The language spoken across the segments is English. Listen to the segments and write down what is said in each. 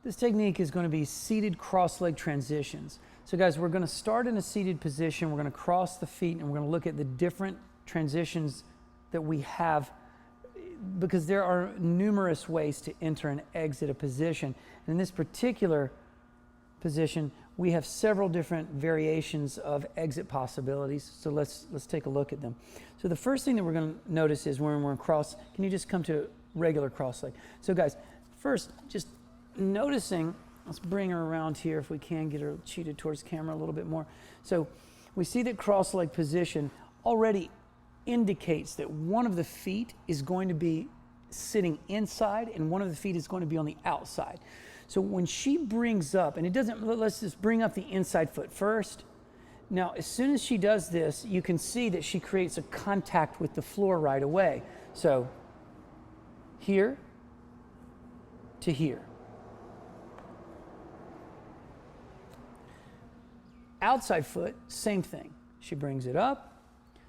This technique is going to be seated cross-leg transitions. So guys, we're going to start in a seated position. We're going to cross the feet and we're going to look at the different transitions that we have, because there are numerous ways to enter and exit a position. And in this particular position, we have several different variations of exit possibilities. So let's take a look at them. So the first thing that we're going to notice is when we're in cross, can you just come to regular cross leg? So guys, first, just noticing, let's bring her around here if we can, get her cheated towards camera a little bit more. So we see that cross leg position already indicates that one of the feet is going to be sitting inside and one of the feet is going to be on the outside. So when she brings up, and it doesn't, let's just bring up the inside foot first. Now, as soon as she does this, you can see that she creates a contact with the floor right away. So here to here. Outside foot, same thing. She brings it up.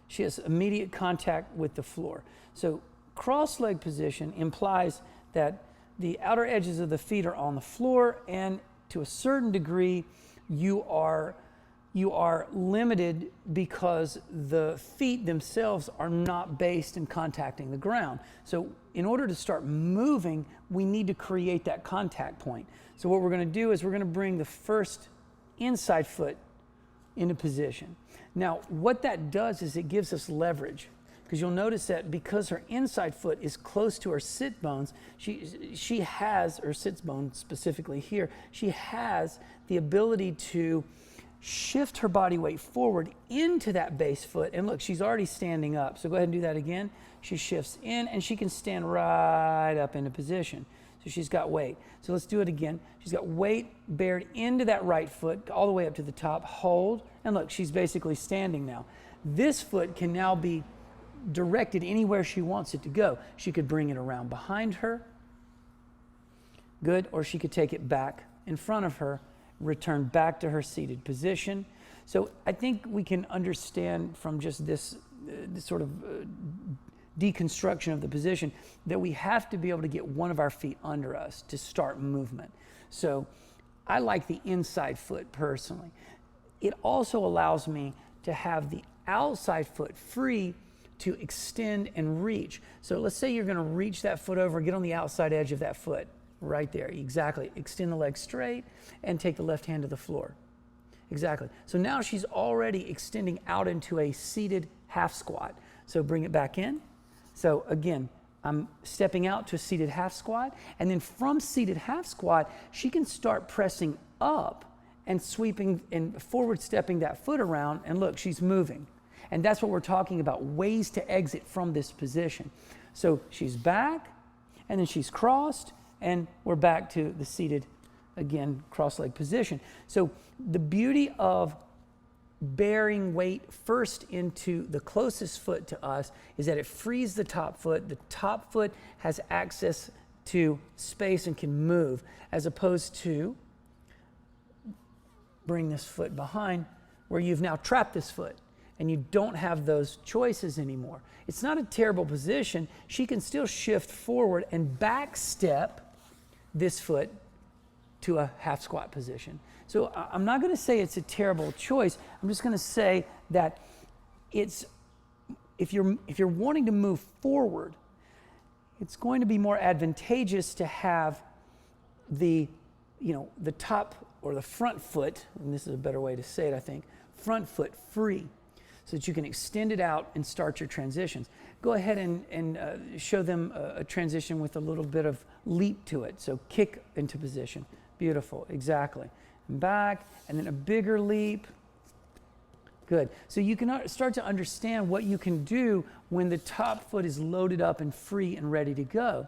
She has immediate contact with the floor. So cross-leg position implies that the outer edges of the feet are on the floor, and to a certain degree, you are limited because the feet themselves are not based in contacting the ground. So in order to start moving, we need to create that contact point. So what we're going to do is we're going to bring the first inside foot into position. Now, what that does is it gives us leverage, because you'll notice that because her inside foot is close to her sit bones, she has, or sits bone specifically here, she has the ability to shift her body weight forward into that base foot. And look, she's already standing up. So go ahead and do that again. She shifts in and she can stand right up into position. So she's got weight. So let's do it again. She's got weight bared into that right foot, all the way up to the top. Hold. And look, she's basically standing now. This foot can now be directed anywhere she wants it to go. She could bring it around behind her. Good. Or she could take it back in front of her, return back to her seated position. So I think we can understand from just this sort of deconstruction of the position that we have to be able to get one of our feet under us to start movement. So I like the inside foot personally. It also allows me to have the outside foot free to extend and reach. So let's say you're going to reach that foot over, get on the outside edge of that foot. Right there, exactly. Extend the leg straight and take the left hand to the floor. Exactly. So now she's already extending out into a seated half squat. So bring it back in. So again, I'm stepping out to a seated half squat, and then from seated half squat, she can start pressing up and sweeping and forward stepping that foot around, and look, she's moving. And that's what we're talking about, ways to exit from this position. So she's back, and then she's crossed, and we're back to the seated, again, cross-leg position. So the beauty of bearing weight first into the closest foot to us is that it frees the top foot. The top foot has access to space and can move, as opposed to bring this foot behind where you've now trapped this foot and you don't have those choices anymore. It's not a terrible position. She can still shift forward and back step this foot to a half squat position. So I'm not going to say it's a terrible choice. I'm just going to say that it's, if you're wanting to move forward, it's going to be more advantageous to have the top or the front foot, and this is a better way to say it, I think, front foot free, so that you can extend it out and start your transitions. Go ahead and show them a transition with a little bit of leap to it. So kick into position. Beautiful, exactly. And back, and then a bigger leap. Good. So you can start to understand what you can do when the top foot is loaded up and free and ready to go.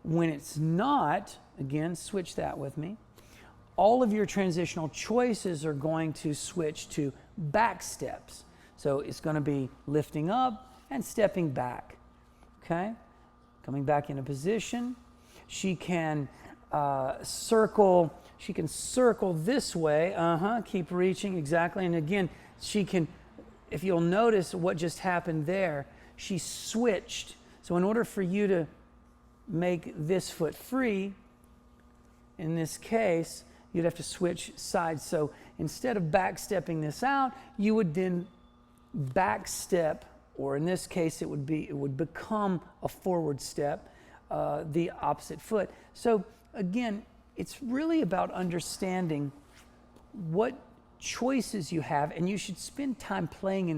When it's not, again, switch that with me. All of your transitional choices are going to switch to back steps. So it's going to be lifting up and stepping back. Okay? Coming back into position. She can circle. She can circle this way. Keep reaching, exactly. And again, she can, if you'll notice what just happened there, she switched. So in order for you to make this foot free, in this case, you'd have to switch sides. So instead of back stepping this out, you would then back step, or in this case, it would become a forward step, the opposite foot. So again, it's really about understanding what choices you have, and you should spend time playing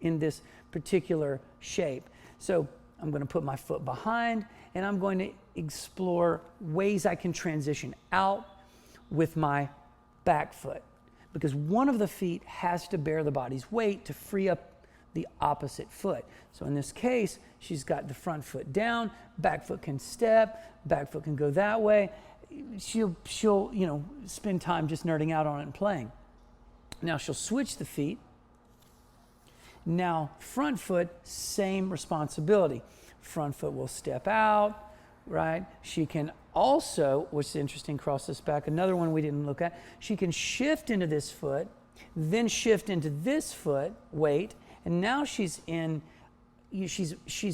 in this particular shape. So I'm going to put my foot behind, and I'm going to explore ways I can transition out with my back foot, because one of the feet has to bear the body's weight to free up the opposite foot. So in this case, she's got the front foot down, back foot can step, back foot can go that way. She'll spend time just nerding out on it and playing. Now she'll switch the feet. Now front foot, same responsibility. Front foot will step out, right? She can also, which is interesting, cross this back, another one we didn't look at, she can shift into this foot, then shift into this foot, weight, and now she's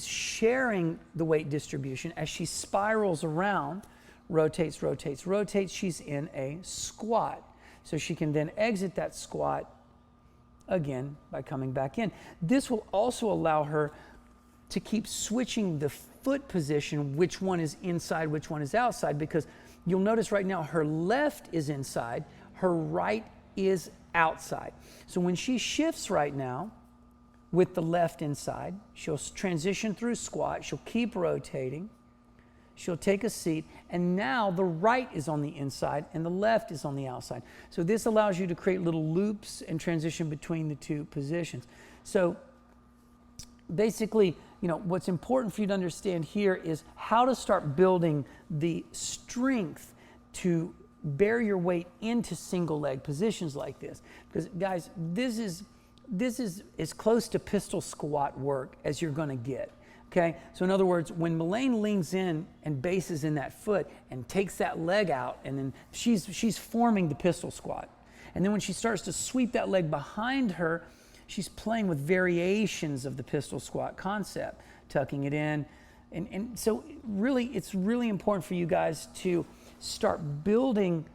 sharing the weight distribution as she spirals around, rotates, rotates, rotates, she's in a squat. So she can then exit that squat again by coming back in. This will also allow her to keep switching the foot position, which one is inside, which one is outside, because you'll notice right now her left is inside, her right is outside. So when she shifts right now with the left inside, she'll transition through squat, she'll keep rotating, she'll take a seat, and now the right is on the inside and the left is on the outside. So this allows you to create little loops and transition between the two positions. So basically, what's important for you to understand here is how to start building the strength to bear your weight into single leg positions like this. Because guys, this is as close to pistol squat work as you're going to get. Okay, so in other words, when Melayne leans in and bases in that foot and takes that leg out, and then she's forming the pistol squat. And then when she starts to sweep that leg behind her, she's playing with variations of the pistol squat concept, tucking it in. And so really, it's really important for you guys to start building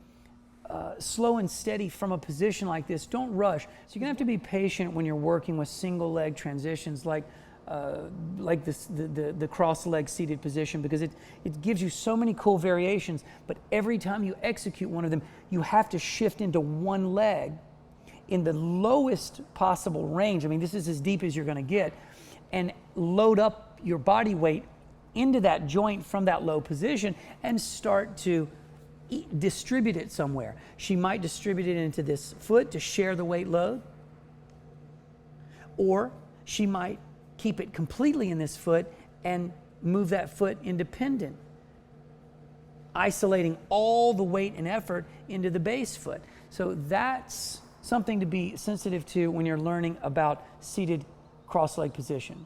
slow and steady from a position like this. Don't rush. So you're gonna have to be patient when you're working with single leg transitions like the cross leg seated position, because it gives you so many cool variations, but every time you execute one of them, you have to shift into one leg in the lowest possible range. I mean, this is as deep as you're going to get, and load up your body weight into that joint from that low position and start to distribute it somewhere. She might distribute it into this foot to share the weight load, or she might keep it completely in this foot and move that foot independent, isolating all the weight and effort into the base foot. So that's something to be sensitive to when you're learning about seated cross leg position.